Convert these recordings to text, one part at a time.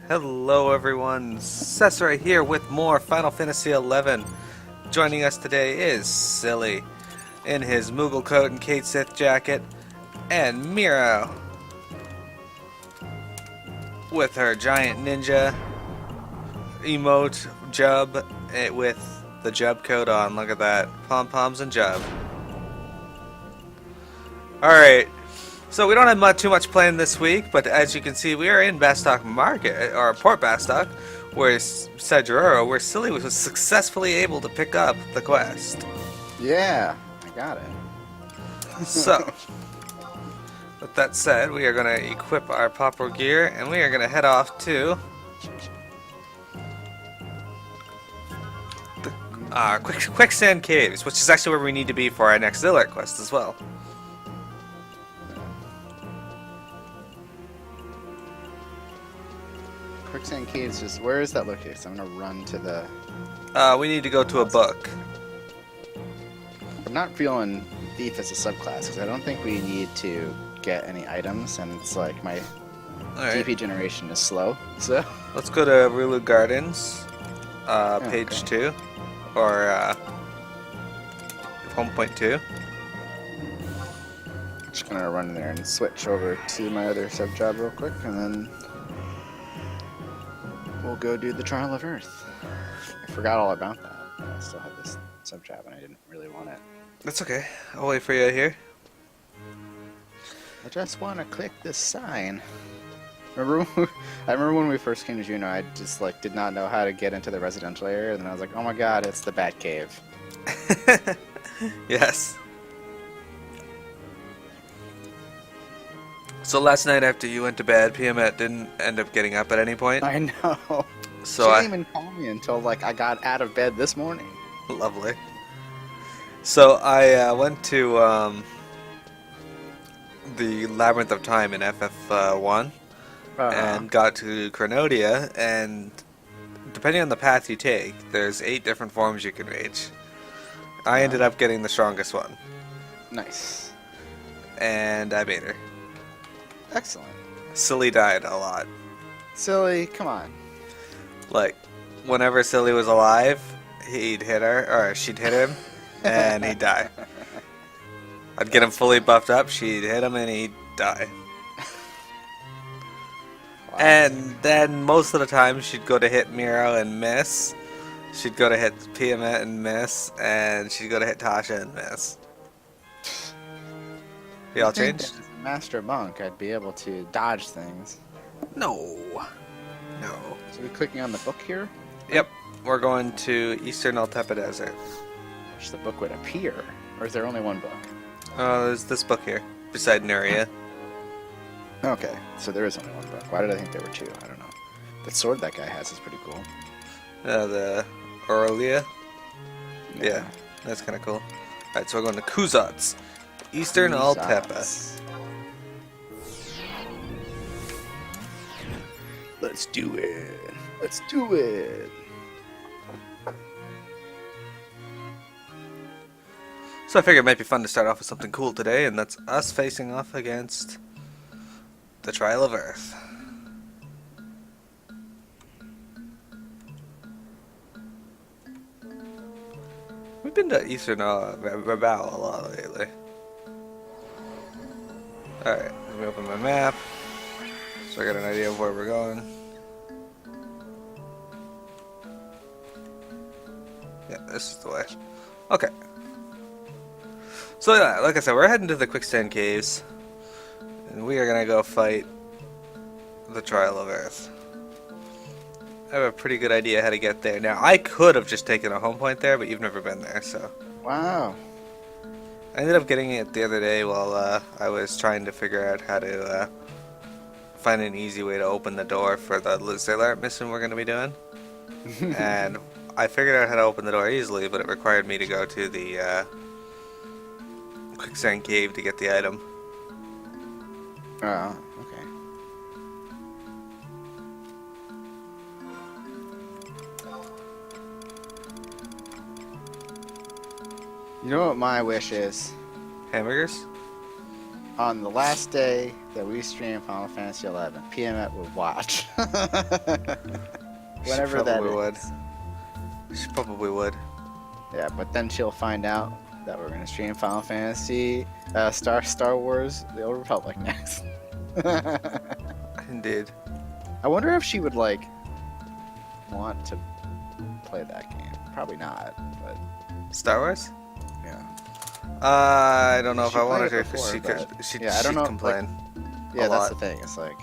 Hello everyone, Cesare here with more Final Fantasy XI. Joining us today is Tsilyi in his Moogle coat and Kate Sith jacket, and Miro with her giant ninja emote Jub with the Jub coat on. Look at that, pom-poms and Jub. Alright, so we don't have too much planned this week, but as you can see, we are in Bastock Market, or Port Bastock, where Sajaroro, where Tsilyi was successfully able to pick up the quest. Yeah, I got it. So, with that said, we are going to equip our popper gear, and we are going to head off to the Quicksand Caves, which is actually where we need to be for our next Zillart quest as well. Quicksand Caves, just where is that located? So I'm gonna run to the. We need to go to a book. I'm not feeling thief as a subclass because I don't think we need to get any items, and it's like my DP generation is slow. So let's go to Rulu Gardens, page 2, or home point 2. Just gonna run there and switch over to my other sub job real quick, and then we'll go do the Trial of Earth. I forgot all about that. I still have this sub job, and I didn't really want it. That's okay. I'll wait for you here. I just want to click this sign. I remember when we first came to Juneau, I just like did not know how to get into the residential area, and then I was like, oh my god, it's the Bat Cave. Yes. So last night after you went to bed, Piamet didn't end up getting up at any point? I know. So she didn't even call me until like I got out of bed this morning. Lovely. So I went to the Labyrinth of Time in FF1 and got to Chronodia, and depending on the path you take, there's 8 different forms you can reach. I ended up getting the strongest one. Nice. And I made her. Excellent. Tsilyi died a lot. Tsilyi, come on. Like, whenever Tsilyi was alive, he'd hit her, or she'd hit him, and he'd die. I'd get him fully buffed up, she'd hit him, and he'd die. Wow. And then most of the time, she'd go to hit Miro and miss. She'd go to hit Piamet and miss, and she'd go to hit Tasha and miss. They all changed? As a master monk, I'd be able to dodge things. No. No. So we're clicking on the book here? Yep. We're going to Eastern Altepa Desert. Which the book would appear. Or is there only one book? There's this book here, beside Nuria. Okay, so there is only one book. Why did I think there were 2? I don't know. The sword that guy has is pretty cool. The Aurelia. Yeah, that's kind of cool. Alright, so we're going to Kuzats. Eastern Altepa. Let's do it. Let's do it. So I figured it might be fun to start off with something cool today, and that's us facing off against the Trial of Earth. We've been to Eastern Rabao a lot lately. Alright, let me open my map so I got an idea of where we're going. Yeah, this is the way. Okay. So yeah, like I said, we're heading to the Quicksand Caves, and we are gonna go fight the Trial of Earth. I have a pretty good idea how to get there. Now, I could have just taken a home point there, but you've never been there, so. Wow. I ended up getting it the other day while I was trying to figure out how to find an easy way to open the door for the Zillart mission we're going to be doing. And I figured out how to open the door easily, but it required me to go to the Quicksand Cave to get the item. Oh, okay. You know what my wish is? Hamburgers? On the last day that we stream Final Fantasy 11, PM would watch. She Whenever that probably would. is. She probably would. Yeah, but then she'll find out that we're gonna stream Final Fantasy, Star Wars: The Old Republic next. Indeed. I wonder if she would like want to play that game. Probably not, but Star Wars? yeah. I don't know if She I played wanted it her because before, she could. but- She'd, yeah, I don't she'd know, complain. Yeah, a that's lot. the thing. It's like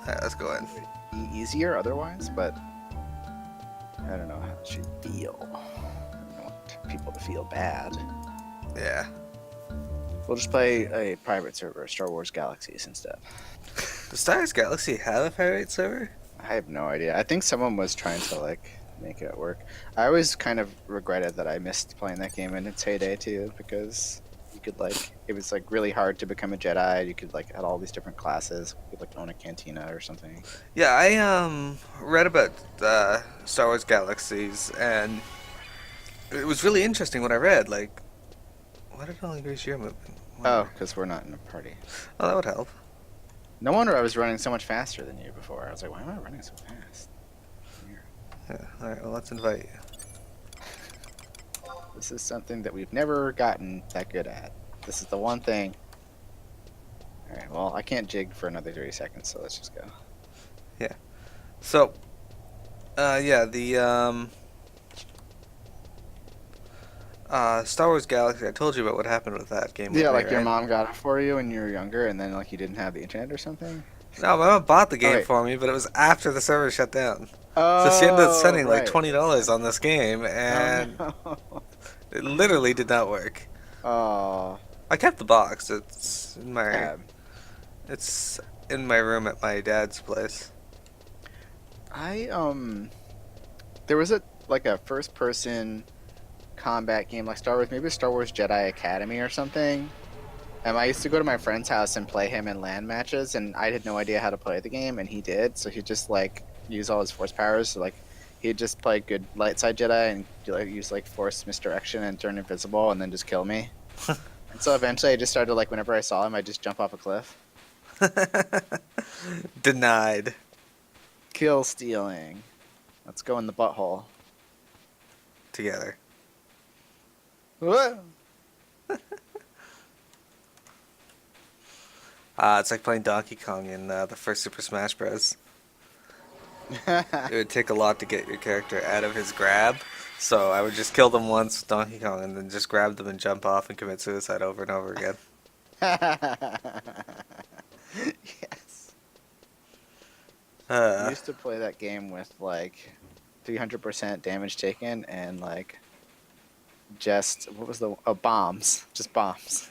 Alright, let's go in. easier otherwise, but I don't know how she'd feel. I don't want people to feel bad. Yeah. We'll just play a private server, Star Wars Galaxies instead. Does Star Wars Galaxy have a pirate server? I have no idea. I think someone was trying to like make it work. I always kind of regretted that I missed playing that game in its heyday too, because you could like it was like really hard to become a Jedi. You could like had all these different classes. You could like own a cantina or something. Yeah, I read about Star Wars Galaxies, and it was really interesting what I read. Like, why did it only increase your movement? Oh, because we're not in a party. Oh, that would help. No wonder I was running so much faster than you before. I was like, why am I running so fast? Weird. Yeah. All right. Well, let's invite you. This is something that we've never gotten that good at. This is the one thing. Alright, well, I can't jig for another 30 seconds, so let's just go. So, yeah, the Star Wars Galaxy. I told you about what happened with that game. Yeah, with me, like your right? mom got it for you when you were younger, and then like you didn't have the internet or something? No, my mom bought the game wait. for me, but it was after the server shut down. Oh, So she ended up spending like right. $20 on this game, and Oh, no. it literally did not work. Oh, I kept the box. It's in my yeah. it's in my room at my dad's place. There was a first person combat game like Star Wars, maybe Star Wars Jedi Academy or something. I used to go to my friend's house and play him in LAN matches, and I had no idea how to play the game, and he did. So he'd just like use all his force powers. So, like he'd just play good light side Jedi and like use like force misdirection and turn invisible, and then just kill me. And so eventually, I just started like whenever I saw him, I just jump off a cliff. Denied. Kill stealing. Let's go in the butthole. Together. Whoa. It's like playing Donkey Kong in the first Super Smash Bros. It would take a lot to get your character out of his grab, so I would just kill them once with Donkey Kong and then just grab them and jump off and commit suicide over and over again. Yes. I Uh, used to play that game with like 300% damage taken and like just what was the bombs, just bombs.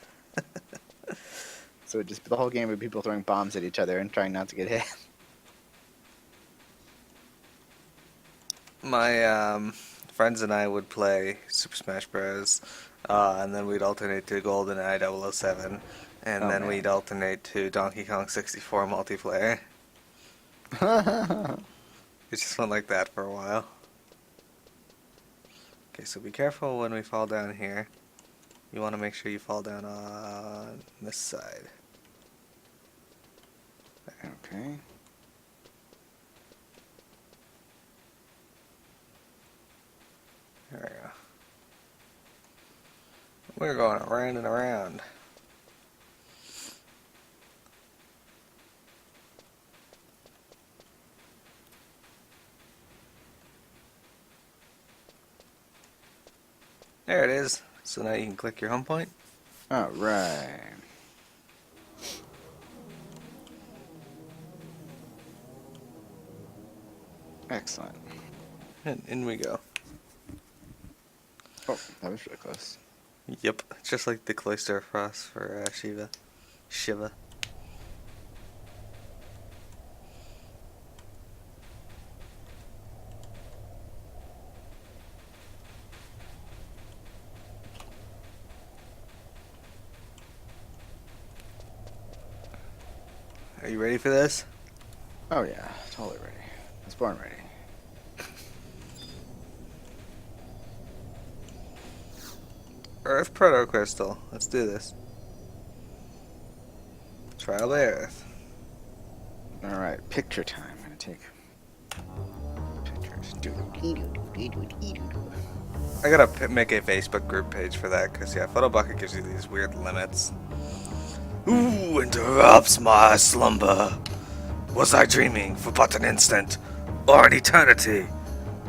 So just the whole game would be people throwing bombs at each other and trying not to get hit. my friends and I would play Super Smash Bros. And then we'd alternate to GoldenEye 007, and Oh, then man. we'd alternate to Donkey Kong 64 multiplayer. It just went like that for a while. Okay, so be careful when we fall down here. You want to make sure you fall down on this side. Okay. There we go. We're going around and around. There it is. So now you can click your home point. All right. Excellent. And in we go. Oh, that was really close. Yep, just like the cloister frost for Shiva. Are you ready for this? Oh yeah, totally ready. I was born ready. Earth Proto Crystal. Let's do this. Trial by Earth. Alright, picture time. I'm gonna take pictures. I gotta make a Facebook group page for that, because, yeah, Photo Bucket gives you these weird limits. Who interrupts my slumber? Was I dreaming for but an instant, or an eternity?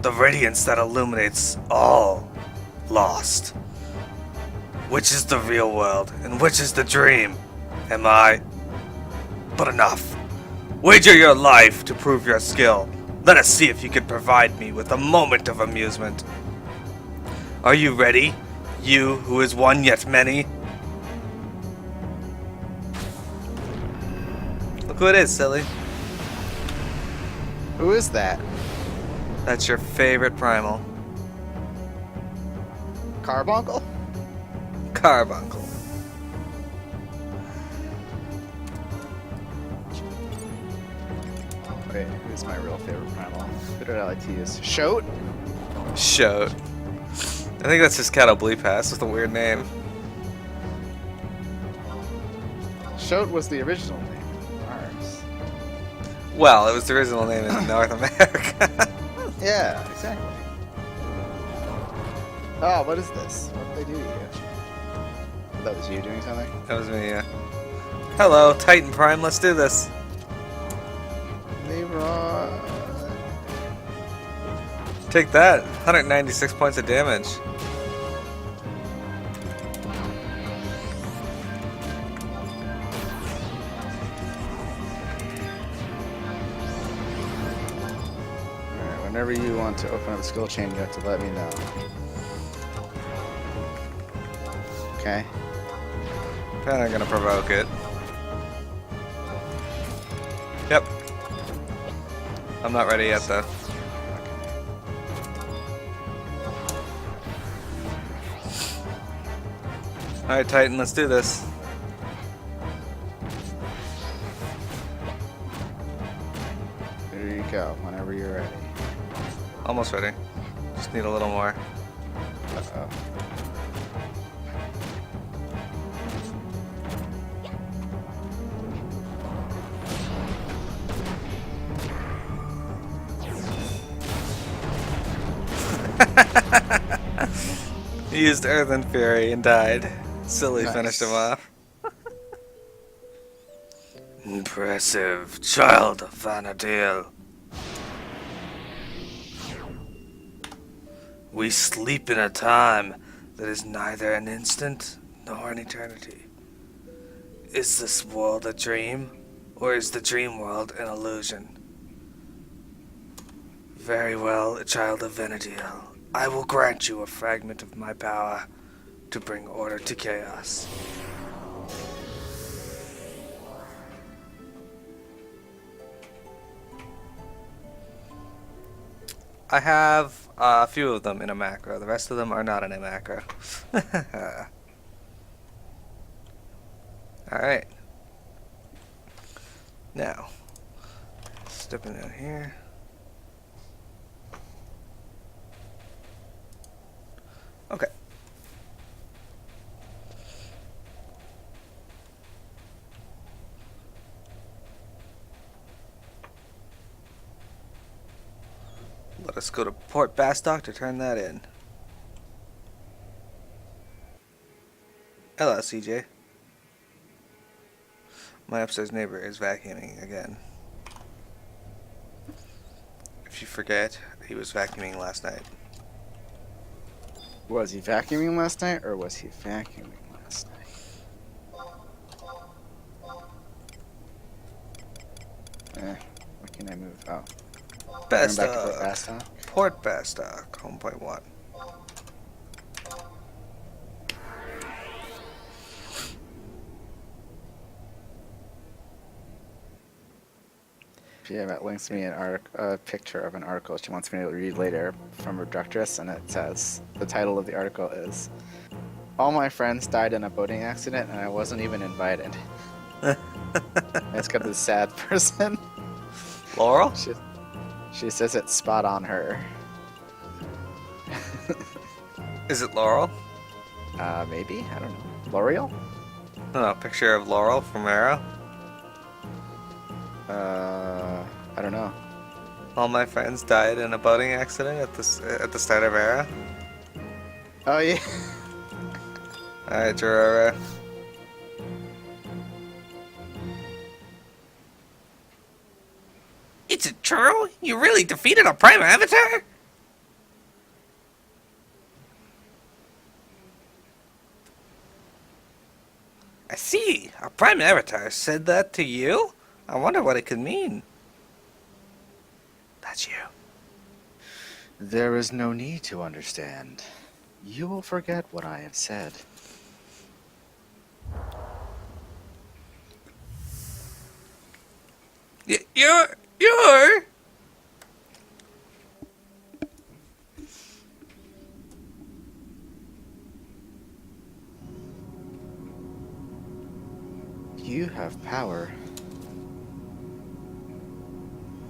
The radiance that illuminates all lost. Which is the real world, and which is the dream? Am I? But enough. Wager your life to prove your skill. Let us see if you can provide me with a moment of amusement. Are you ready? You who is one yet many? Look who it is, silly. Who is that? That's your favorite primal. Carbuncle? Carbuncle. Wait, who's my real favorite primal? Who did I like to use? Shoat? Shoat. I think that's just Cattle Bleep Pass with a weird name. Shoat was the original name. Ours. Well, it was the original name in North America. Yeah, exactly. Oh, what is this? What did they do to you? That was you doing something? That was me, yeah. Hello, Titan Prime, let's do this. Leroy. Take that, 196 points of damage. Alright, whenever you want to open up a skill chain, you have to let me know. Okay. Kinda gonna provoke it. Yep. I'm not ready yet, though. Alright, Titan, let's do this. There you go, whenever you're ready. Almost ready. Just need a little more. Uh-oh. He used Earth and Fury and died. Silly Nice. finished him off. Impressive, child of Vanadil. We sleep in a time that is neither an instant nor an eternity. Is this world a dream, or is the dream world an illusion? Very well, child of Vanadil. I will grant you a fragment of my power to bring order to chaos. I have a few of them in a macro. The rest of them are not in a macro. Alright. Now, stepping in here. Okay. Let us go to Port Bastock to turn that in. Hello, CJ. My upstairs neighbor is vacuuming again. If you forget, he was vacuuming last night. Was he vacuuming last night, or was he vacuuming last night? What can I move? Oh. Going back to Port Bastock. Bastock? Port Bastock, home point 1. Yeah, links me a picture of an article she wants me to read later from her directress, and it says, the title of the article is, "All my friends died in a boating accident, and I wasn't even invited." It's got this sad person. Laurel? She says it's spot on her. Is it Laurel? Maybe? I don't know. L'Oreal? No, picture of Laurel from Arrow. I don't know. All my friends died in a boating accident at the start of Era. Oh yeah. Alright, Gerara. It's a true? You really defeated a Prime Avatar? I see. A Prime Avatar said that to you? I wonder what it could mean. That's you. There is no need to understand. You will forget what I have said. You're... You have power.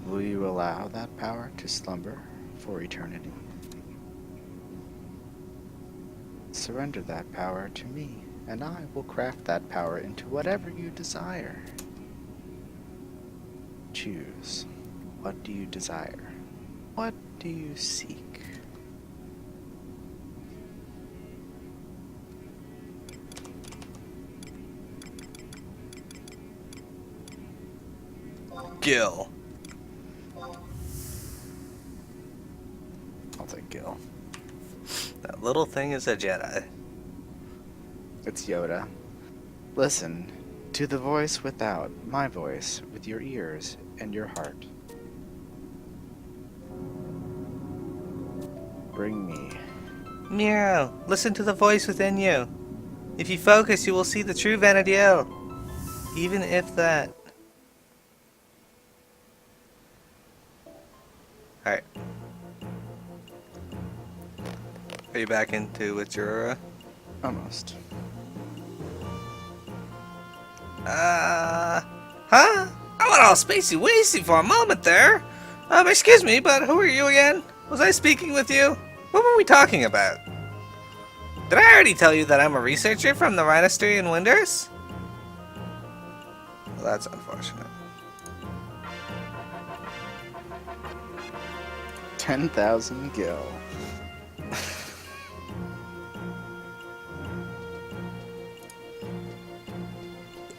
Will you allow that power to slumber for eternity? Surrender that power to me, and I will craft that power into whatever you desire. Choose. What do you desire? What do you seek? Gil. I'll take Gil. That little thing is a Jedi. It's Yoda. Listen to the voice without, my voice, with your ears and your heart. Bring me. Miro, listen to the voice within you. If you focus, you will see the true Vanadiel. Even if that... Alright. Are you back into with Jurora? Almost. Huh? I went all spacey wasty for a moment there. Excuse me, but who are you again? Was I speaking with you? What were we talking about? Did I already tell you that I'm a researcher from the Rhinosterian Winders? Well, that's unfortunate. 10,000 Gil.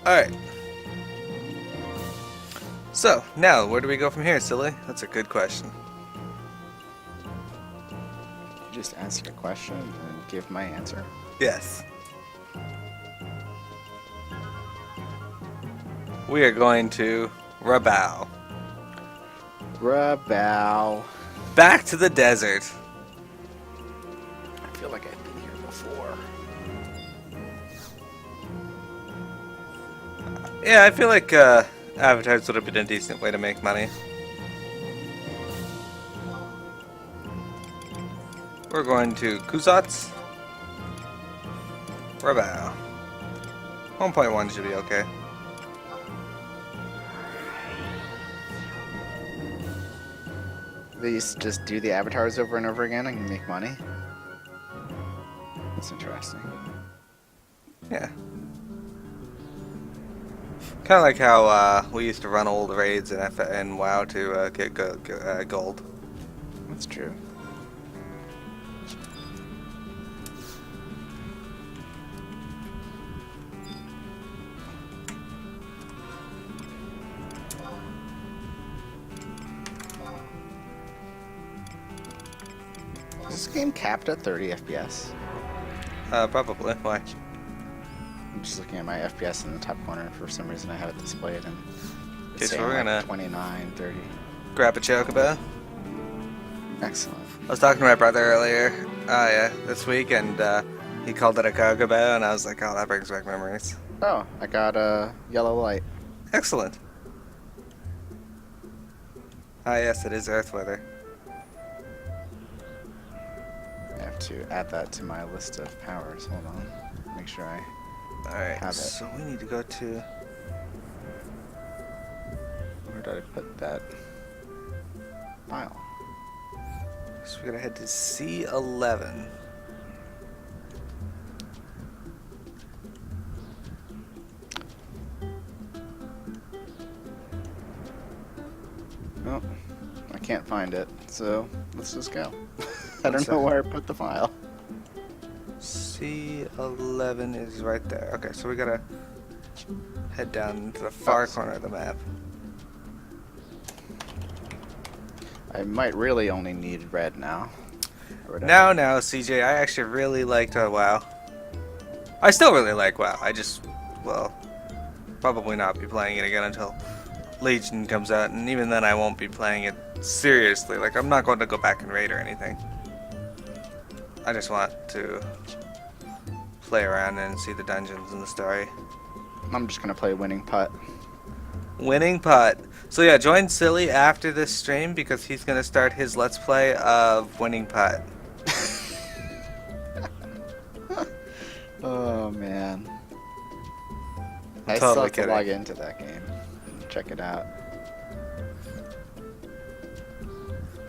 Alright. So, now, where do we go from here, Tsilyi? That's a good question. You just answer a question and give my answer. Yes. We are going to Rabao. Rabao. Back to the desert. I feel like I've been here before. Yeah, I feel like avatars would have been a decent way to make money. We're going to Kusatz. Rabao. 1.1 should be okay. They used to just do the avatars over and over again and make money. That's interesting. Yeah. Kind of like how we used to run old raids in WoW to get gold. That's true. Is this game capped at 30 FPS? Probably. Why? I'm just looking at my FPS in the top corner, and for some reason I have it displayed and Okay, it's so saying we're like gonna 29, 30. grab a chocobo. Excellent. I was talking to my brother earlier, this week, and he called it a chocobo, and I was like, oh, that brings back memories. Oh, I got a yellow light. Excellent. Ah, yes, it is Earth weather. I have to add that to my list of powers. Hold on. Make sure I Alright, have it. so we need to go to... Where did I put that file? So we're gonna head to C11. Oh, I can't find it, so let's just go. I don't know where I put the file. C11 is right there. Okay, so we gotta head down to the far corner of the map. I might really only need red now. No, CJ, I actually really liked WoW. I still really like WoW. I just, well, probably not be playing it again until Legion comes out, and even then I won't be playing it seriously. Like, I'm not going to go back and raid or anything. I just want to play around and see the dungeons and the story. I'm just gonna play Winning Putt. Winning Putt. So yeah, join Tsilyi after this stream because he's gonna start his Let's Play of Winning Putt. Oh man. I'm I totally still have to kidding. log into that game and check it out.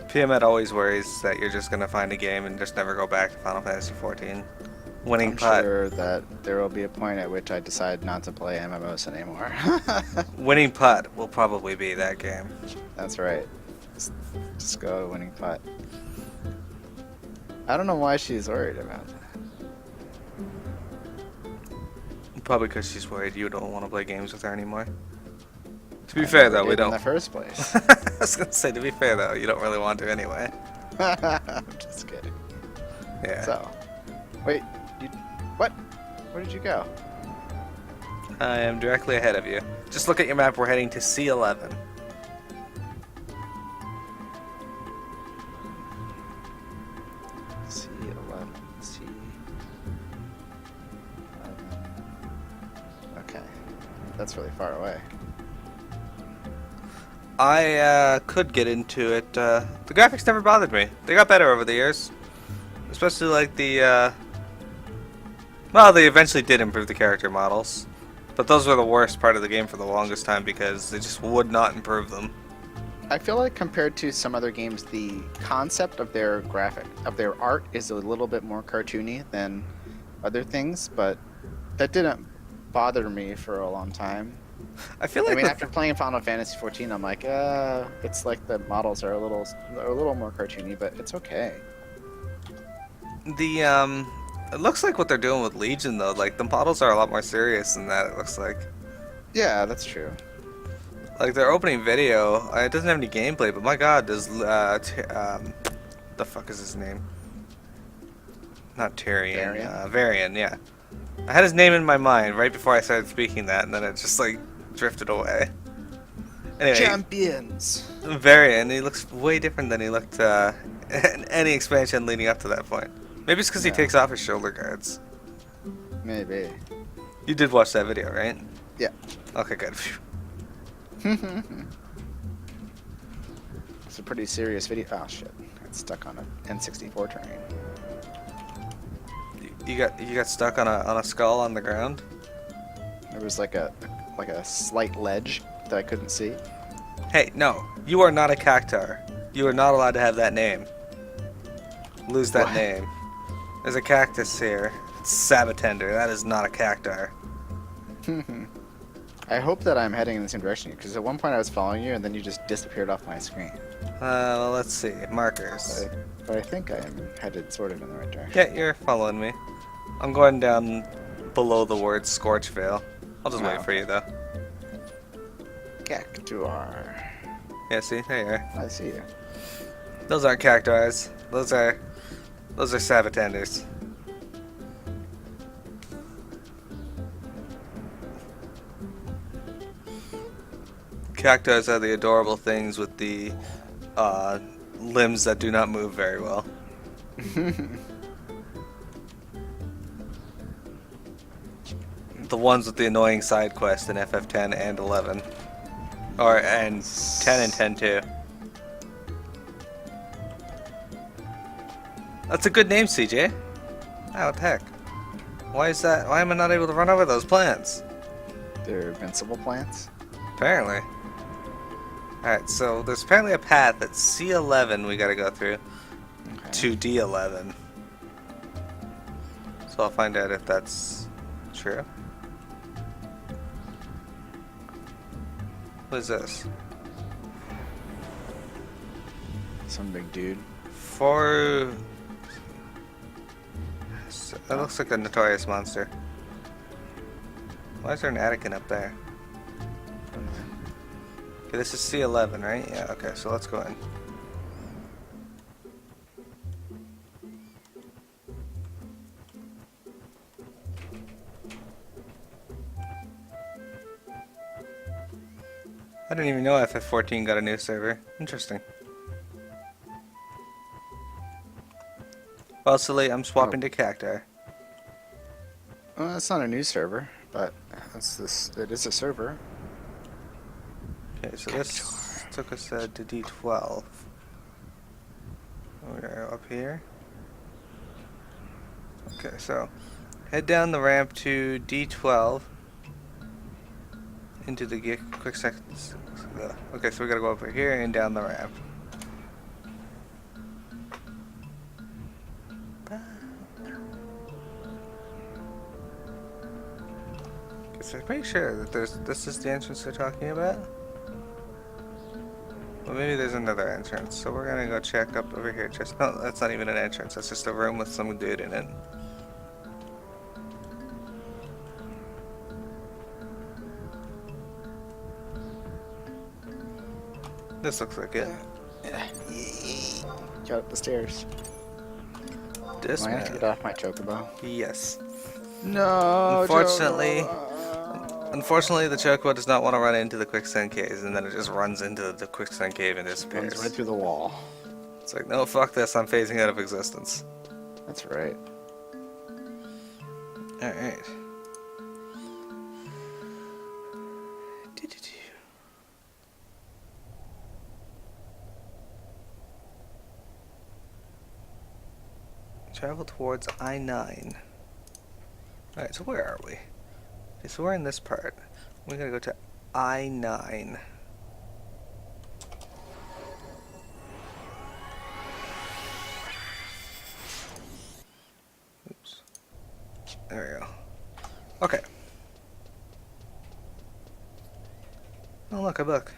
PMED always worries that you're just gonna find a game and just never go back to Final Fantasy XIV. Winning I'm Putt. sure that there will be a point at which I decide not to play MMOs anymore. Winning Putt will probably be that game. That's right. Just go to Winning Putt. I don't know why she's worried about that. Probably because she's worried you don't want to play games with her anymore. To be fair though, we don't. In the first place. I was gonna say, to be fair though, you don't really want to anyway. I'm just kidding. Yeah. So, wait, what? Where did you go? I am directly ahead of you. Just look at your map. We're heading to C11. C11. C11. Okay, that's really far away. I could get into it. The graphics never bothered me. They got better over the years. Especially like the, well, they eventually did improve the character models. But those were the worst part of the game for the longest time because they just would not improve them. I feel like compared to some other games, the concept of their art is a little bit more cartoony than other things, but that didn't bother me for a long time. I feel like after playing Final Fantasy XIV, I'm like, it's like the models are a little more cartoony, but it's okay. It looks like what they're doing with Legion though. Like the models are a lot more serious than that. It looks like. Yeah, that's true. Like their opening video, it doesn't have any gameplay, but my God, does the fuck is his name? Not Tyrion. Varian, yeah. I had his name in my mind right before I started speaking that, and then it just like drifted away. Anyway, Champions. Varian, he looks way different than he looked in any expansion leading up to that point. Maybe it's because he takes off his shoulder guards. Maybe. You did watch that video, right? Yeah. Okay, good. It's a pretty serious video. Oh shit! Got stuck on an N64 train. You got stuck on a skull on the ground? There was like a slight ledge that I couldn't see. Hey, no. You are not a cactar. You are not allowed to have that name. Lose that name. There's a cactus here. It's Sabatender. That is not a cactar. I hope that I'm heading in the same direction because at one point I was following you and then you just disappeared off my screen. Well, let's see. Markers. But I think I am headed sort of in the right direction. Yeah, you're following me. I'm going down below the word Scorchvale. I'll just wait for you, though. Cactuar. Yeah, see? There you are. I see you. Those aren't cactuars. Those are Sabatenders. Cactuars are the adorable things with the limbs that do not move very well. The ones with the annoying side quest in FF10 and 11. And 10 and 10 too. That's a good name, CJ. Oh, what the heck? Why is that? Why am I not able to run over those plants? They're invincible plants? Apparently. Alright, so there's apparently a path at C11 we gotta go through to D11. So I'll find out if that's true. What is this? some big dude. For... That looks like a notorious monster. Why is there an Anakin up there? Okay, this is C11, right? Yeah, okay, so let's go in. I didn't even know FF14 got a new server. Interesting. Well, Tsilyi, I'm swapping to Cacti. Well, that's not a new server, but it is a server. Okay, so this took us to D12. We're up here. Okay, so head down the ramp to D12 into the Quicksand. Okay, so we gotta go over here and down the ramp. Okay, so I'm pretty sure that this is the entrance they're talking about. Well, maybe there's another entrance, so we're gonna go check up over here. No, that's not even an entrance. That's just a room with some dude in it. This looks like it. Yeah. Get up the stairs. This I have to get off my chocobo. Yes. No. Unfortunately, the chocobo does not want to run into the quicksand caves, and then it just runs into the quicksand cave and disappears. Runs right through the wall. It's like, no, fuck this. I'm phasing out of existence. That's right. All right. Travel towards I-9. Alright, so where are we? Okay, so we're in this part. We gotta go to I-9. Oops. There we go. Okay. Oh look, a book.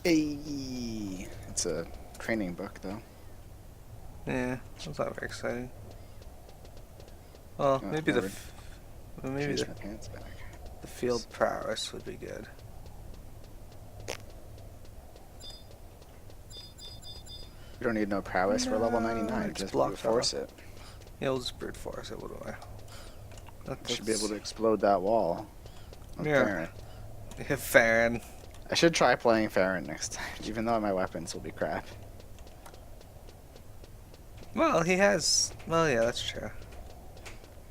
Hey, it's a training book though. Yeah, that's not very exciting. Well, maybe the field prowess would be good. You don't need no prowess for level 99. Just brute force it. Yeah, we'll just brute force it. What do I? That should be able to explode that wall. Yeah. Farron. I should try playing Farron next time, even though my weapons will be crap. Well, he has. Well, yeah, that's true.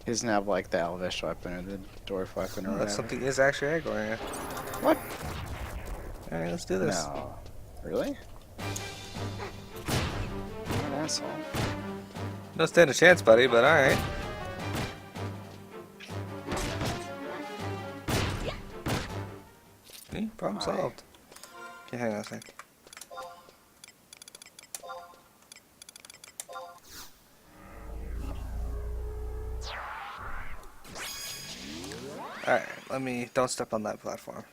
He doesn't have like the elvish weapon or the dwarf weapon or whatever. That's something is actually aggroing it. What? All right, let's do this. No. Really? What an asshole. No stand a chance, buddy. But all right. Problem solved. Okay, hang on a sec. Alright, don't step on that platform.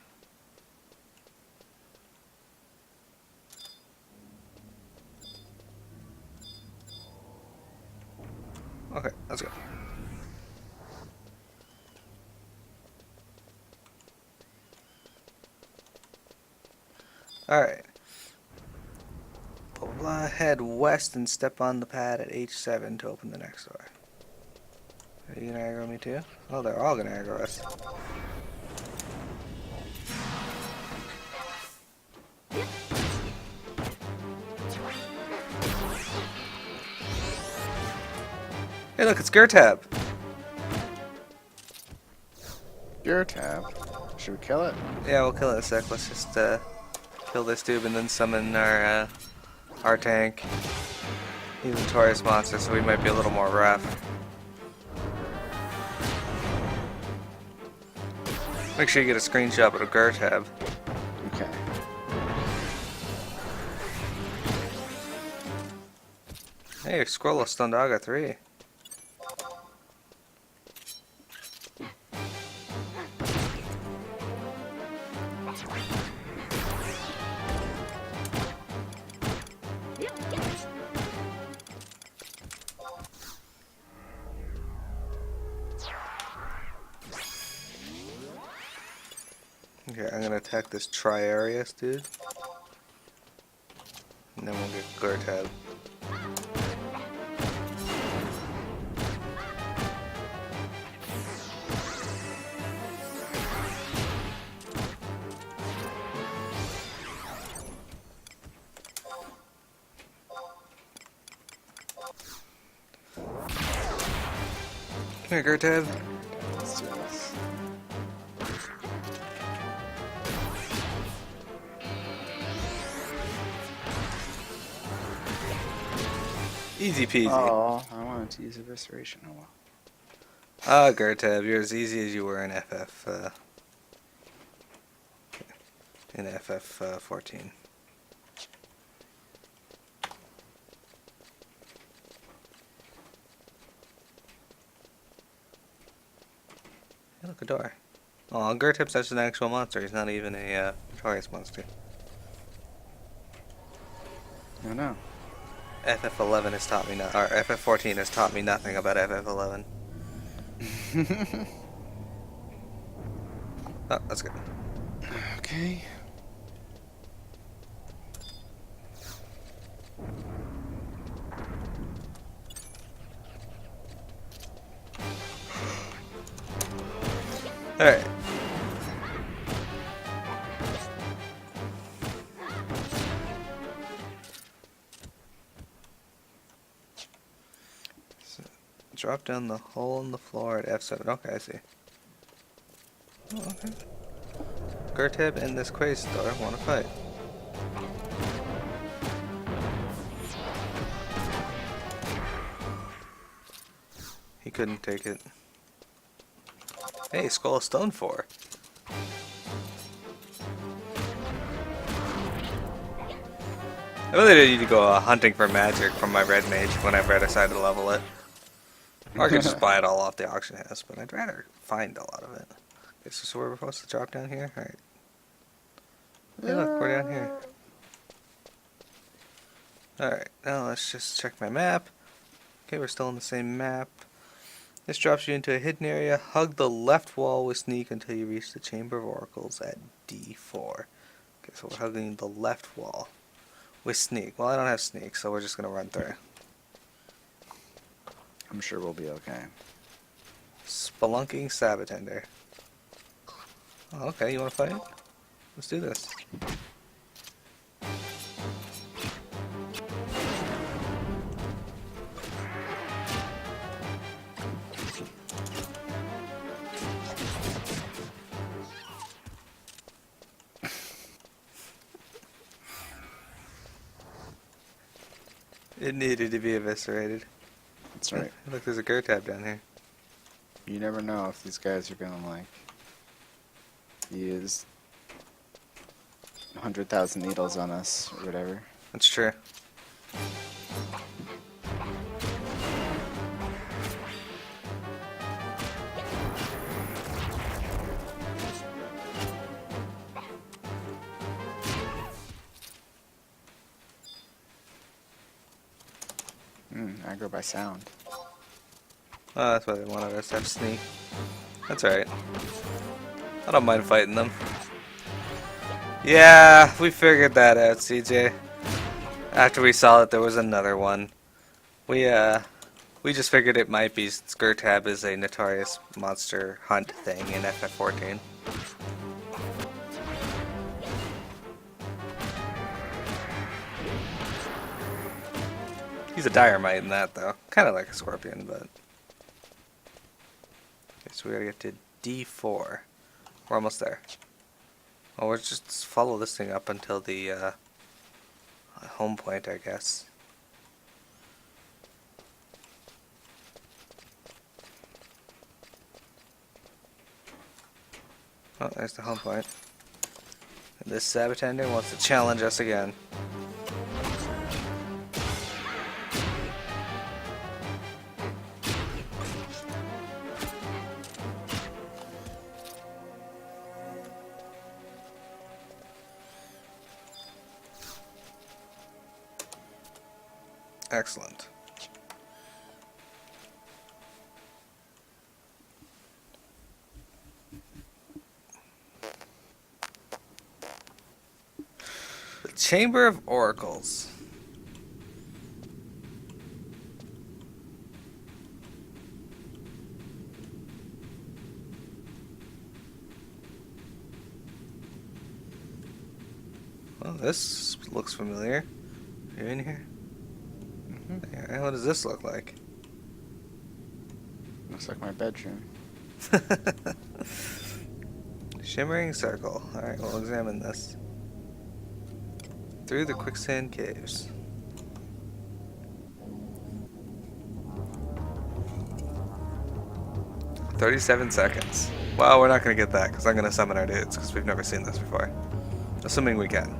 Okay, let's go. Alright. We'll head west and step on the pad at H7 to open the next door. Are you gonna aggro me too? Oh, they're all gonna aggro us. Hey look, it's Gertab! Gertab? Should we kill it? Yeah, we'll kill it in a sec. Let's just kill this dude and then summon our tank. He's a notorious monster, so we might be a little more rough. Make sure you get a screenshot of Gertab. Okay. Hey, Scroll of Stundaga 3. Okay, I'm gonna attack this Triarius dude. And then we'll get Gortab. Come here, Gortab. Let's do this. Easy peasy. Oh, I wanted to use evisceration. Oh well. Ah, Gortab, you're as easy as you were in FF14. Hey, look, a door. Oh, Gortab's such an actual monster. He's not even a notorious monster. I know. FF11 has taught me or FF14 has taught me nothing about FF11. Oh, that's good. Okay. Alright. So, drop down the hole in the floor at F7. Okay, I see. Oh, okay. Gortab and this Quasar want to fight. He couldn't take it. Hey, Skull of Stone 4. I really didn't need to go hunting for magic from my red mage whenever I decided to level it. Or I could just buy it all off the auction house, but I'd rather find a lot of it. Okay, so we're supposed to drop down here? Alright. Hey look, we're down here. Alright, now let's just check my map. Okay, we're still on the same map. This drops you into a hidden area. Hug the left wall with sneak until you reach the Chamber of Oracles at D4. Okay, so we're hugging the left wall with sneak. Well, I don't have sneak, so we're just going to run through. I'm sure we'll be okay. Spelunking Sabatender. Oh, okay, you want to fight? Let's do this. It needed to be eviscerated. That's right. Look, there's a Gortab down here. You never know if these guys are gonna like use 100,000 needles on us or whatever. That's true. Aggro by sound. Oh, that's why they wanted us to have sneak. That's alright. I don't mind fighting them. Yeah, we figured that out, CJ. After we saw that there was another one. We just figured it might be Gortab is a notorious monster hunt thing in FF14. He's a Diorite in that, though. Kind of like a Scorpion, but... Okay, so we gotta get to D4. We're almost there. Well, we'll just follow this thing up until the home point, I guess. Oh, there's the home point. And this Sabatender wants to challenge us again. Excellent. Chamber of Oracles. Well, this looks familiar. Are you in here? Yeah, what does this look like? Looks like my bedroom. Shimmering circle. Alright, we'll examine this. Through the quicksand caves. "37 seconds. Well, we're not gonna get that because I'm gonna summon our dudes because we've never seen this before. Assuming we can.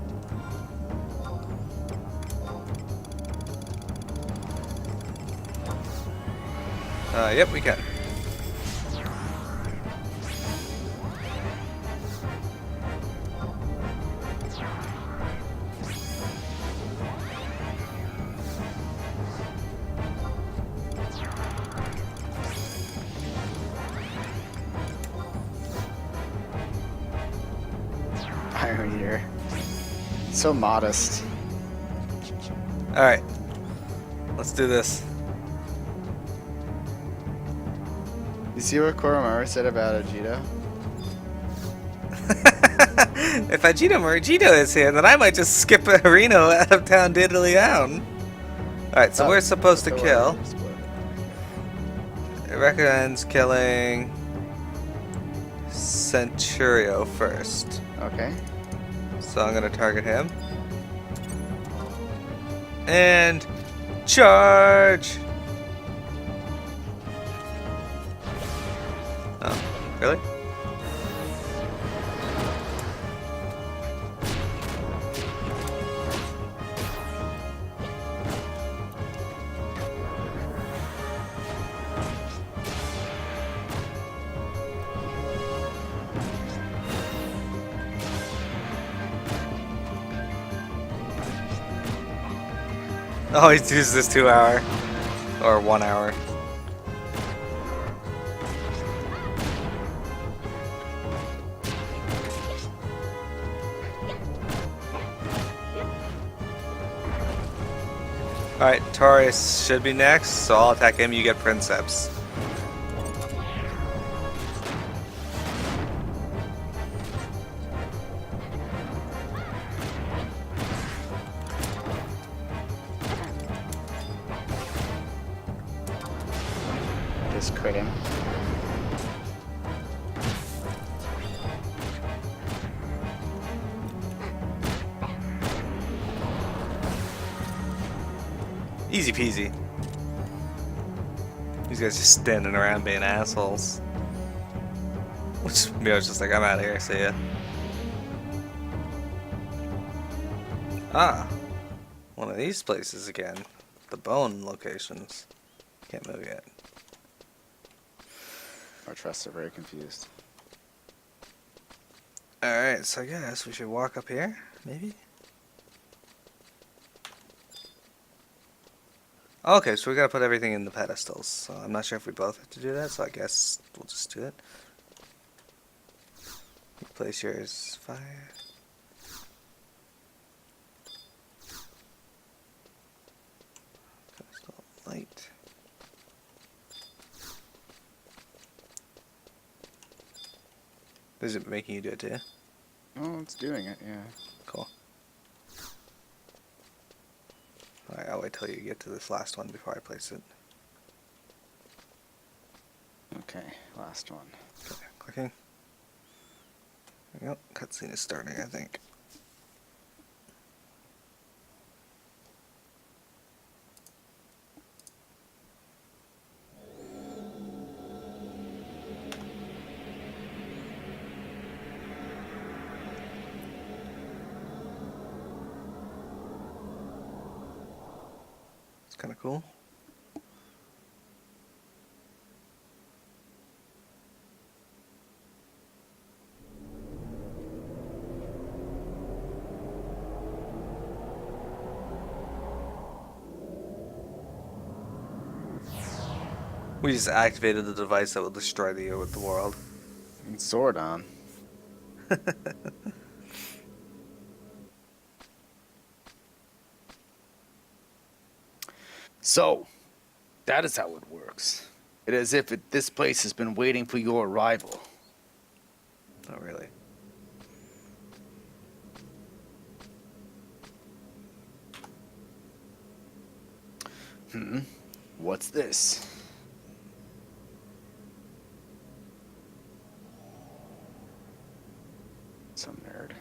Yep, we can. Iron Eater. So modest. Alright. Let's do this. You see what Koromaru said about Ajito? If Ajito Morigito is here, then I might just skip Reno out of town diddly down. Alright, so we're supposed to kill. It recommends killing Centurio first. Okay. So I'm gonna target him. And charge! Oh, really? Oh, he's used this 2 hour. Or 1 hour. Alright, Taurus should be next, so I'll attack him, you get Princeps. Just crit him. Easy peasy. These guys just standing around being assholes. Which, me, I was just like, I'm out of here, see ya. Ah, one of these places again. The bone locations. Can't move yet. Our trusts are very confused. Alright, so I guess we should walk up here, maybe? Okay, so we gotta put everything in the pedestals. So I'm not sure if we both have to do that, so I guess we'll just do it. Place yours fire. Pedestal light. Is it making you do it too? Oh, it's doing it, yeah. Cool. Alright, I'll wait till you get to this last one before I place it. Okay, last one. Okay, clicking. There we go. Cutscene is starting, I think. It's kind of cool. We just activated the device that will destroy the world. And Zordon. So, that is how it works. It is as if this place has been waiting for your arrival. Not really. What's this? Some nerd.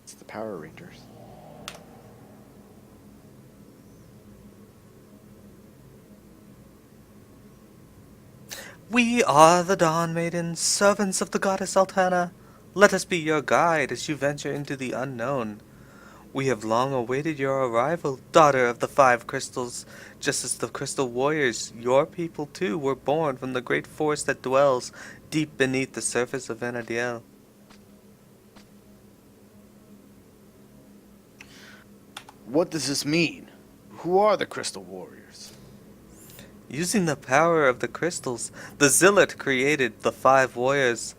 It's the Power Rangers. We are the Dawn Maidens, servants of the goddess Altana. Let us be your guide as you venture into the unknown. We have long awaited your arrival, daughter of the five crystals, just as the crystal warriors, your people too, were born from the great force that dwells deep beneath the surface of Vanadiel. What does this mean? Who are the Crystal Warriors? Using the power of the crystals, the Zealot created the five warriors.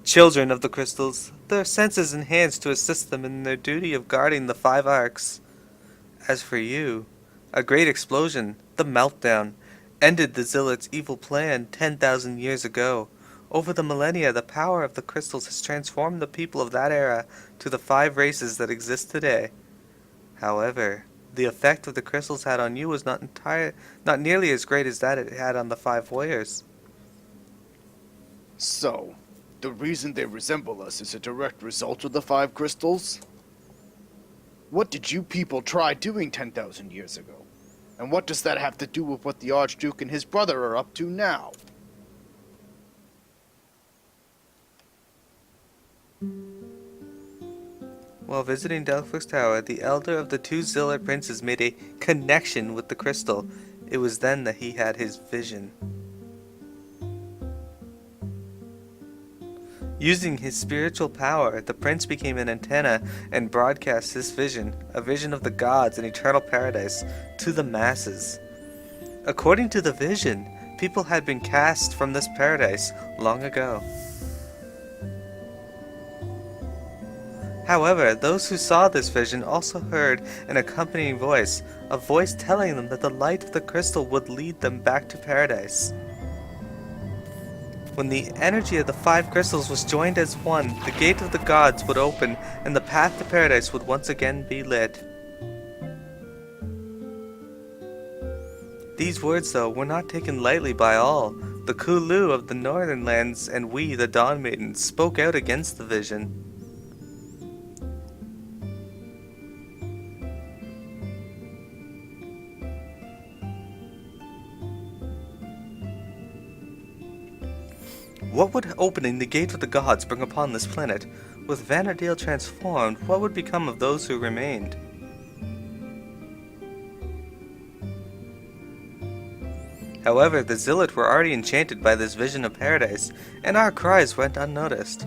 Children of the crystals, their senses enhanced to assist them in their duty of guarding the five arcs. As for you, a great explosion, the meltdown, ended the Zealot's evil plan 10,000 years ago. Over the millennia, the power of the crystals has transformed the people of that era to the five races that exist today. However, the effect of the crystals had on you was not nearly as great as that it had on the five warriors. So, the reason they resemble us is a direct result of the five crystals? What did you people try doing 10,000 years ago? And what does that have to do with what the Archduke and his brother are up to now? While visiting Delphos Tower, the elder of the two Zealot princes made a connection with the crystal. It was then that he had his vision. Using his spiritual power, the prince became an antenna and broadcast his vision, a vision of the gods and eternal paradise, to the masses. According to the vision, people had been cast from this paradise long ago. However, those who saw this vision also heard an accompanying voice, a voice telling them that the light of the crystal would lead them back to paradise. When the energy of the five crystals was joined as one, the gate of the gods would open and the path to paradise would once again be lit. These words, though, were not taken lightly by all. The Kulu of the northern lands and we, the Dawn Maidens, spoke out against the vision. What would opening the gate of the gods bring upon this planet? With Vanadiel transformed, what would become of those who remained? However, the Zealot were already enchanted by this vision of paradise, and our cries went unnoticed.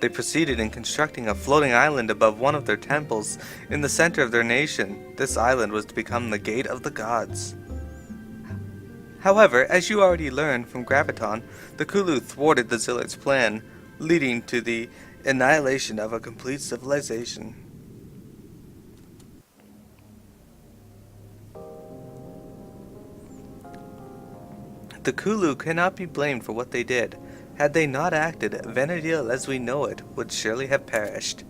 They proceeded in constructing a floating island above one of their temples in the center of their nation. This island was to become the gate of the gods. However, as you already learned from Graviton, the Kulu thwarted the Zealot's plan, leading to the annihilation of a complete civilization. The Kulu cannot be blamed for what they did. Had they not acted, Vanadiel as we know it would surely have perished.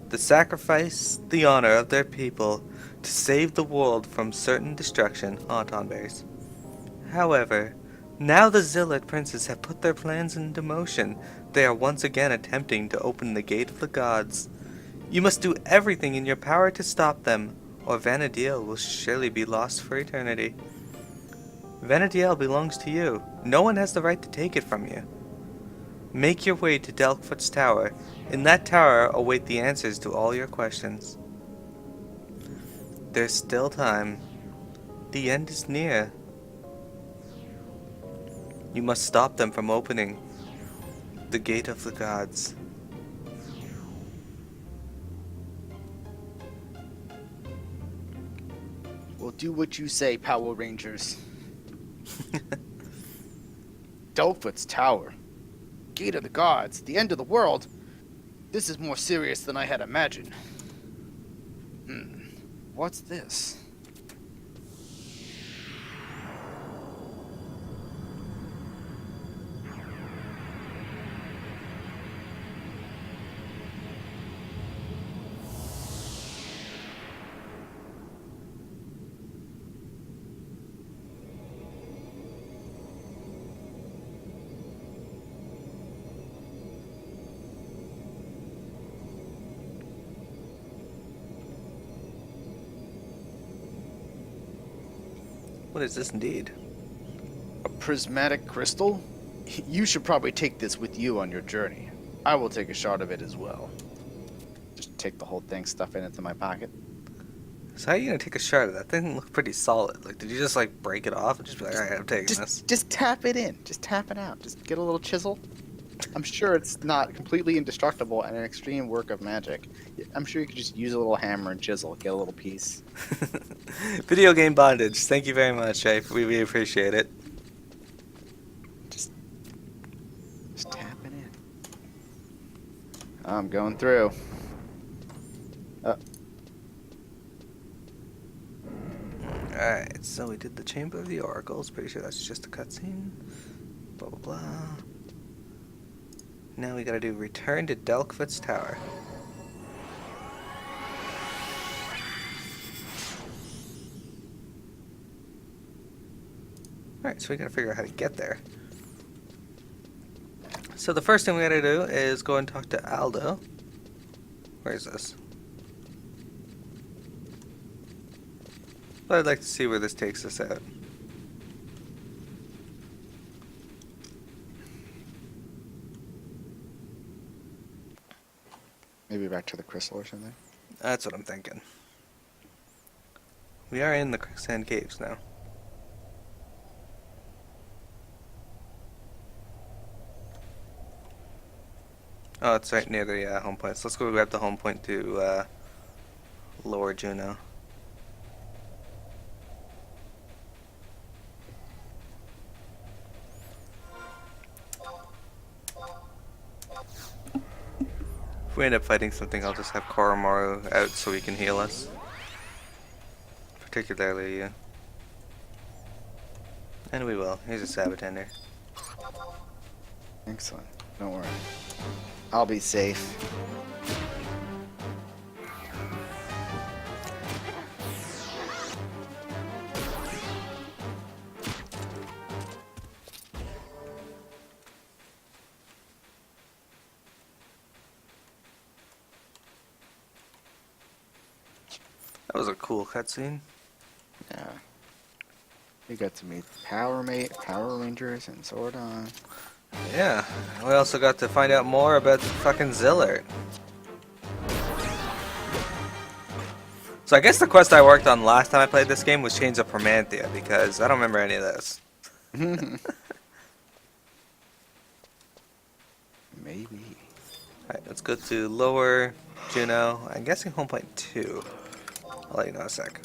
The sacrifice, the honor of their people, to save the world from certain destruction, Autonberries. However, now the Zealot princes have put their plans into motion. They are once again attempting to open the gate of the gods. You must do everything in your power to stop them, or Vanadiel will surely be lost for eternity. Vanadiel belongs to you. No one has the right to take it from you. Make your way to Delphos Tower. In that tower await the answers to all your questions. There's still time. The end is near. You must stop them from opening the gate of the gods. do what you say, Power Rangers. Delphitz's Tower. Gate of the Gods. The end of the world. This is more serious than I had imagined. What's this? What is this indeed? A prismatic crystal? You should probably take this with you on your journey. I will take a shot of it as well. Just take the whole thing, stuff it into my pocket. So how are you gonna take a shot of that? That thing looked pretty solid. Like, did you just like break it off and just be like, all right, I'm taking this? Just tap it in. Just tap it out. Just get a little chisel. I'm sure it's not completely indestructible and an extreme work of magic. I'm sure you could just use a little hammer and chisel, get a little piece. Video game bondage. Thank you very much, Jay. We appreciate it. Just tap it in. I'm going through. Alright, so we did the Chamber of the Oracles. Pretty sure that's just a cutscene. Blah, blah, blah. Now we gotta do Return to Delphitz's Tower. Alright, so we gotta figure out how to get there. So the first thing we gotta do is go and talk to Aldo. Where is this? But I'd like to see where this takes us out. Maybe back to the crystal or something. That's what I'm thinking. We are in the Quicksand caves now. Oh, it's right near the home point. So let's go grab the home point to Lower Juno. If we end up fighting something, I'll just have Koromaru out so he can heal us. Particularly you. And we will. Here's a Sabatender. Excellent. Don't worry. I'll be safe. That was a cool cutscene. Yeah. We got to meet Power Rangers, and Zordon. Yeah. We also got to find out more about the fucking Zillard. So I guess the quest I worked on last time I played this game was Chains of Promanthea, because I don't remember any of this. Maybe. Alright, let's go to Lower Juno. I'm guessing home point 2. I'll let you know in a sec.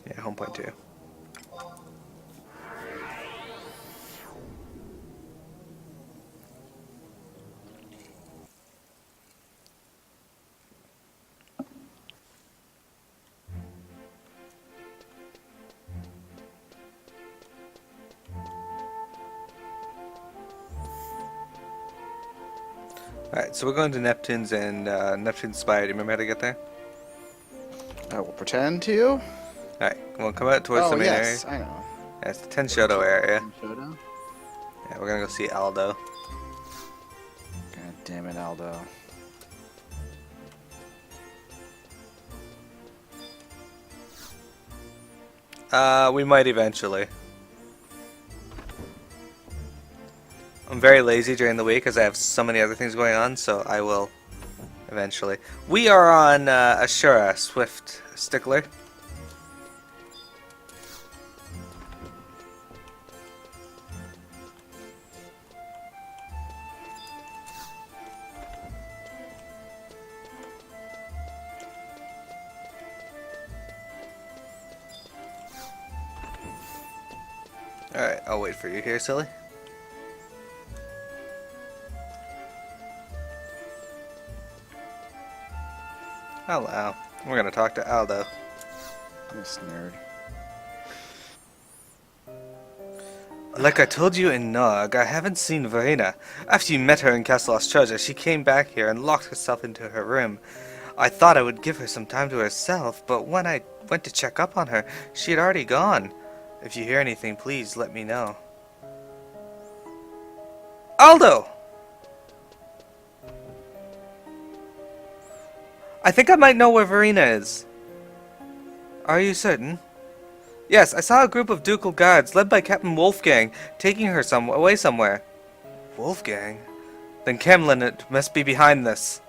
Yeah, home point 2. Alright, so we're going to Neptune's and Neptune's Spire. Do you remember how to get there? I will pretend to. Alright, we'll come out towards the main yes, area. I know. Yeah, it's the Tenshoto area. Shoto? Yeah, we're gonna go see Aldo. God damn it, Aldo. We might eventually. I'm very lazy during the week because I have so many other things going on, so I will eventually. We are on Ashura, Swift Stickler. Alright, I'll wait for you here, Silly. Hello. We're gonna talk to Aldo. This nerd. Like I told you in Nog, I haven't seen Verena. After you met her in Castle Ostraja, she came back here and locked herself into her room. I thought I would give her some time to herself, but when I went to check up on her, she had already gone. If you hear anything, please let me know. Aldo! I think I might know where Verena is. Are you certain? Yes, I saw a group of ducal guards led by Captain Wolfgang taking her away somewhere. Wolfgang? Then Kemlin must be behind this.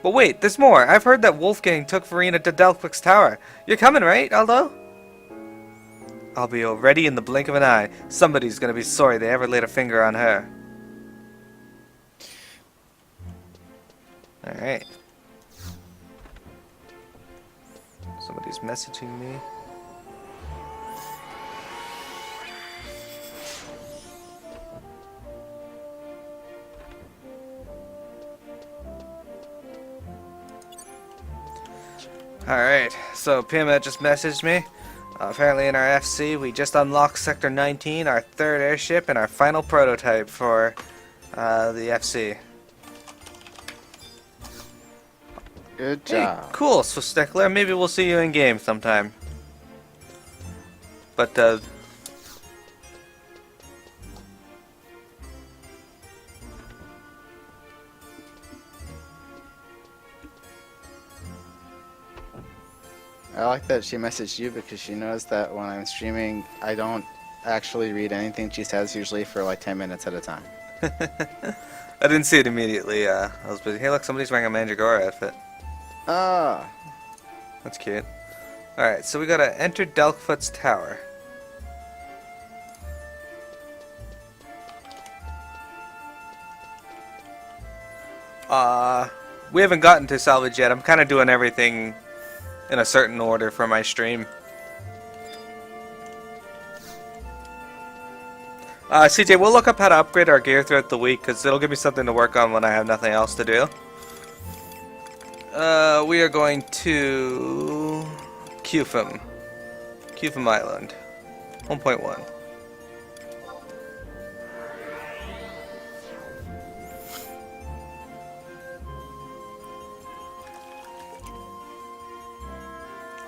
But wait, there's more. I've heard that Wolfgang took Verena to Delphic's tower. You're coming, right, Aldo? I'll be already in the blink of an eye. Somebody's gonna be sorry they ever laid a finger on her. Alright. Somebody's messaging me. Alright, so Pima just messaged me. Apparently in our FC, we just unlocked Sector 19, our third airship, and our final prototype for the FC. Good Hey, job. cool, Swistickler. Maybe we'll see you in game sometime. But, I like that she messaged you because she knows that when I'm streaming, I don't actually read anything she says usually for like 10 minutes at a time. I didn't see it immediately. I was busy. Hey, look, somebody's wearing a Mandragora outfit. Ah, That's cute. Alright, so we gotta enter Delphic's tower. We haven't gotten to salvage yet. I'm kind of doing everything in a certain order for my stream. CJ, we'll look up how to upgrade our gear throughout the week, because it'll give me something to work on when I have nothing else to do. We are going to Qfim Island, 1.1.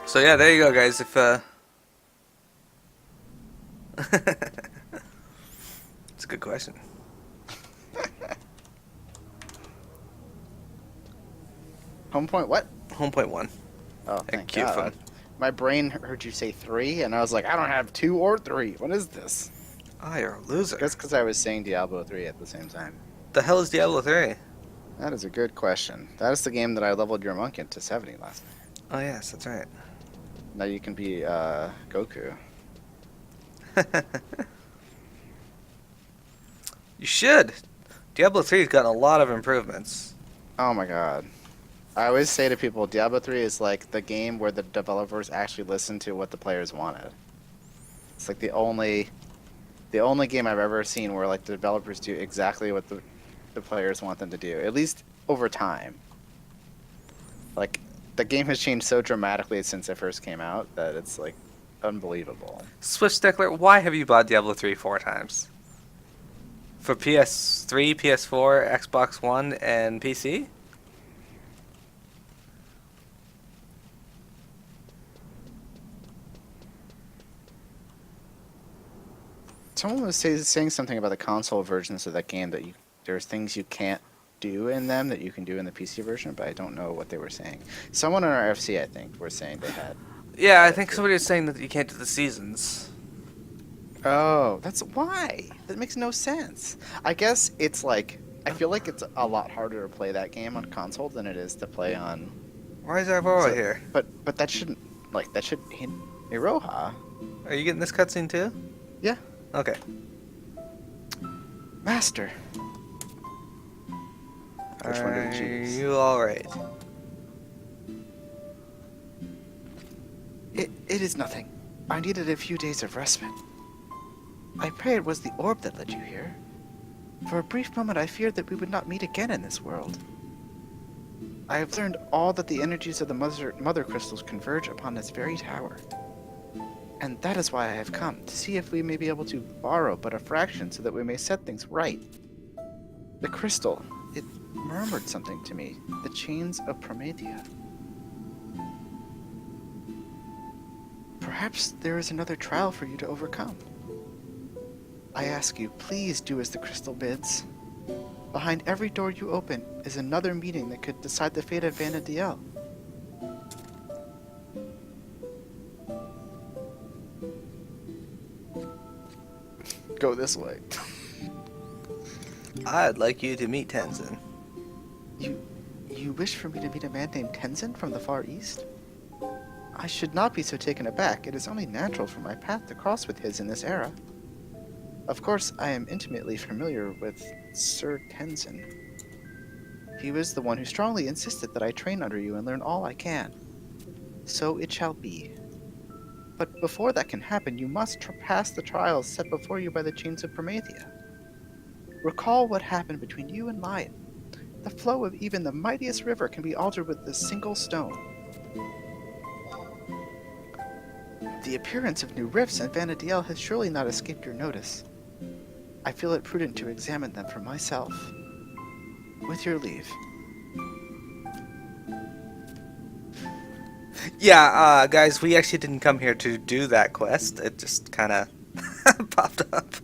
So yeah, there you go, guys. If it's a good question. home point what? 1.1. Oh, And thank Qfim. God. My brain heard you say 3, and I was like, I don't have 2 or 3. What is this? Ah, you're a loser. That's because I was saying Diablo 3 at the same time. The hell is Diablo 3? That is a good question. That is the game that I leveled your monk into 70 last night. Oh yes, that's right. Now you can be Goku. You should. Diablo 3's gotten a lot of improvements. Oh my God. I always say to people, Diablo 3 is like the game where the developers actually listen to what the players wanted. It's like the only game I've ever seen where like the developers do exactly what the players want them to do, at least over time. Like, the game has changed so dramatically since it first came out that it's like unbelievable. Swiftstickler, why have you bought Diablo 3 4 times? For PS3, PS4, Xbox One, and PC? Someone was saying something about the console versions of that game that there's things you can't do in them that you can do in the PC version, but I don't know what they were saying. Someone on our FC, I think, were saying they had. Yeah, I think somebody was saying that you can't do the seasons. Oh, that's why. That makes no sense. I guess it's like I feel like it's a lot harder to play that game on console than it is to play on. Why is Avora here? But that shouldn't that should hit Iroha. Are you getting this cutscene too? Yeah. Okay. Master. Which one did you Are choose? you alright? It is nothing. I needed a few days of respite. I pray it was the orb that led you here. For a brief moment I feared that we would not meet again in this world. I have learned all that the energies of the mother crystals converge upon this very tower. And that is why I have come, to see if we may be able to borrow but a fraction so that we may set things right. The crystal, it murmured something to me, the chains of Promethea. Perhaps there is another trial for you to overcome. I ask you, please do as the crystal bids. Behind every door you open is another meeting that could decide the fate of Vanadiel. Go this way. I'd like you to meet Tenzin. You wish for me to meet a man named Tenzin from the Far East? I should not be so taken aback. It is only natural for my path to cross with his in this era. Of course, I am intimately familiar with Sir Tenzin. He was the one who strongly insisted that I train under you and learn all I can. So it shall be. But before that can happen, you must pass the trials set before you by the chains of Promethea. Recall what happened between you and Lion. The flow of even the mightiest river can be altered with a single stone. The appearance of new rifts in Vanadiel has surely not escaped your notice. I feel it prudent to examine them for myself. With your leave. Yeah, guys, we actually didn't come here to do that quest. It just kind of popped up.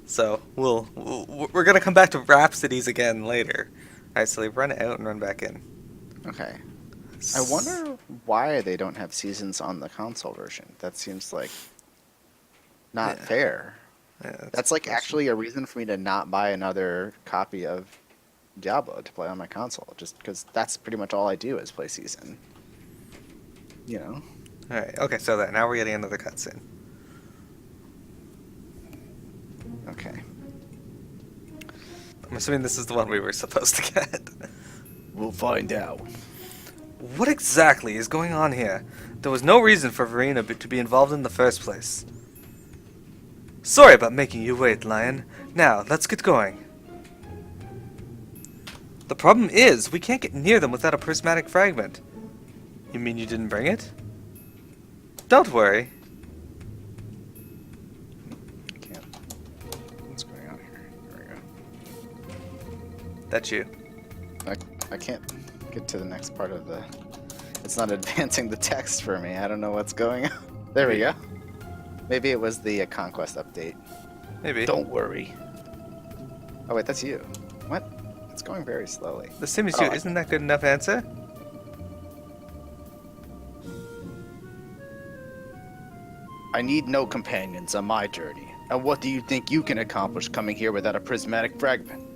So we're gonna come back to Rhapsodies again later. All right, so run out and run back in. Okay. I wonder why they don't have seasons on the console version. That seems like not fair. Yeah, That's like actually a reason for me to not buy another copy of Diablo to play on my console, just because that's pretty much all I do is play season. You know? Alright, okay, so now we're getting another cutscene. Okay. I'm assuming this is the one we were supposed to get. We'll find out. What exactly is going on here? There was no reason for Verena to be involved in the first place. Sorry about making you wait, Lion. Now, let's get going. The problem is, we can't get near them without a prismatic fragment. You mean you didn't bring it? Don't worry. I can't. What's going on here? There That's you. we go. I can't get to the next part of the... It's not advancing the text for me. I don't know what's going on. There we go. Maybe it was the Conquest update. Maybe. Don't worry. Oh wait, that's you. What? It's going very slowly. The same as Oh, you. Isn't that good enough answer? I need no companions on my journey. And what do you think you can accomplish coming here without a prismatic fragment?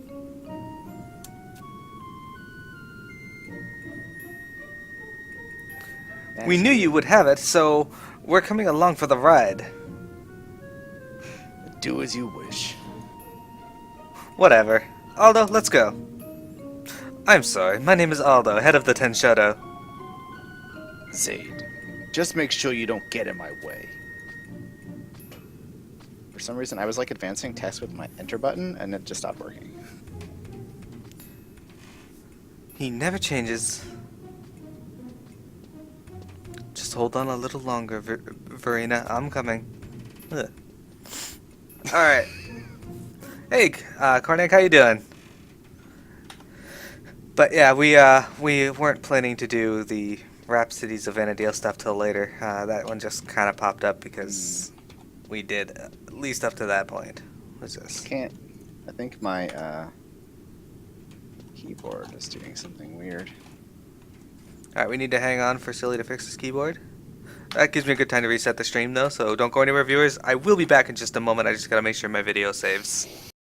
We knew you would have it, so we're coming along for the ride. Do as you wish. Whatever. Aldo, let's go. I'm sorry, my name is Aldo, head of the Ten Shadow. Zaid, just make sure you don't get in my way. For some reason, I was like advancing text with my enter button, and it just stopped working. He never changes. Just hold on a little longer, Verena. I'm coming. Ugh. Alright. Hey, Kornak, how you doing? But yeah, we weren't planning to do the Rhapsodies of Vanadil stuff till later. That one just kind of popped up because we did at least up to that point. What's this? I think my keyboard is doing something weird. Alright, we need to hang on for Tsilyi to fix his keyboard. That gives me a good time to reset the stream though, so don't go anywhere, viewers. I will be back in just a moment. I just gotta make sure my video saves.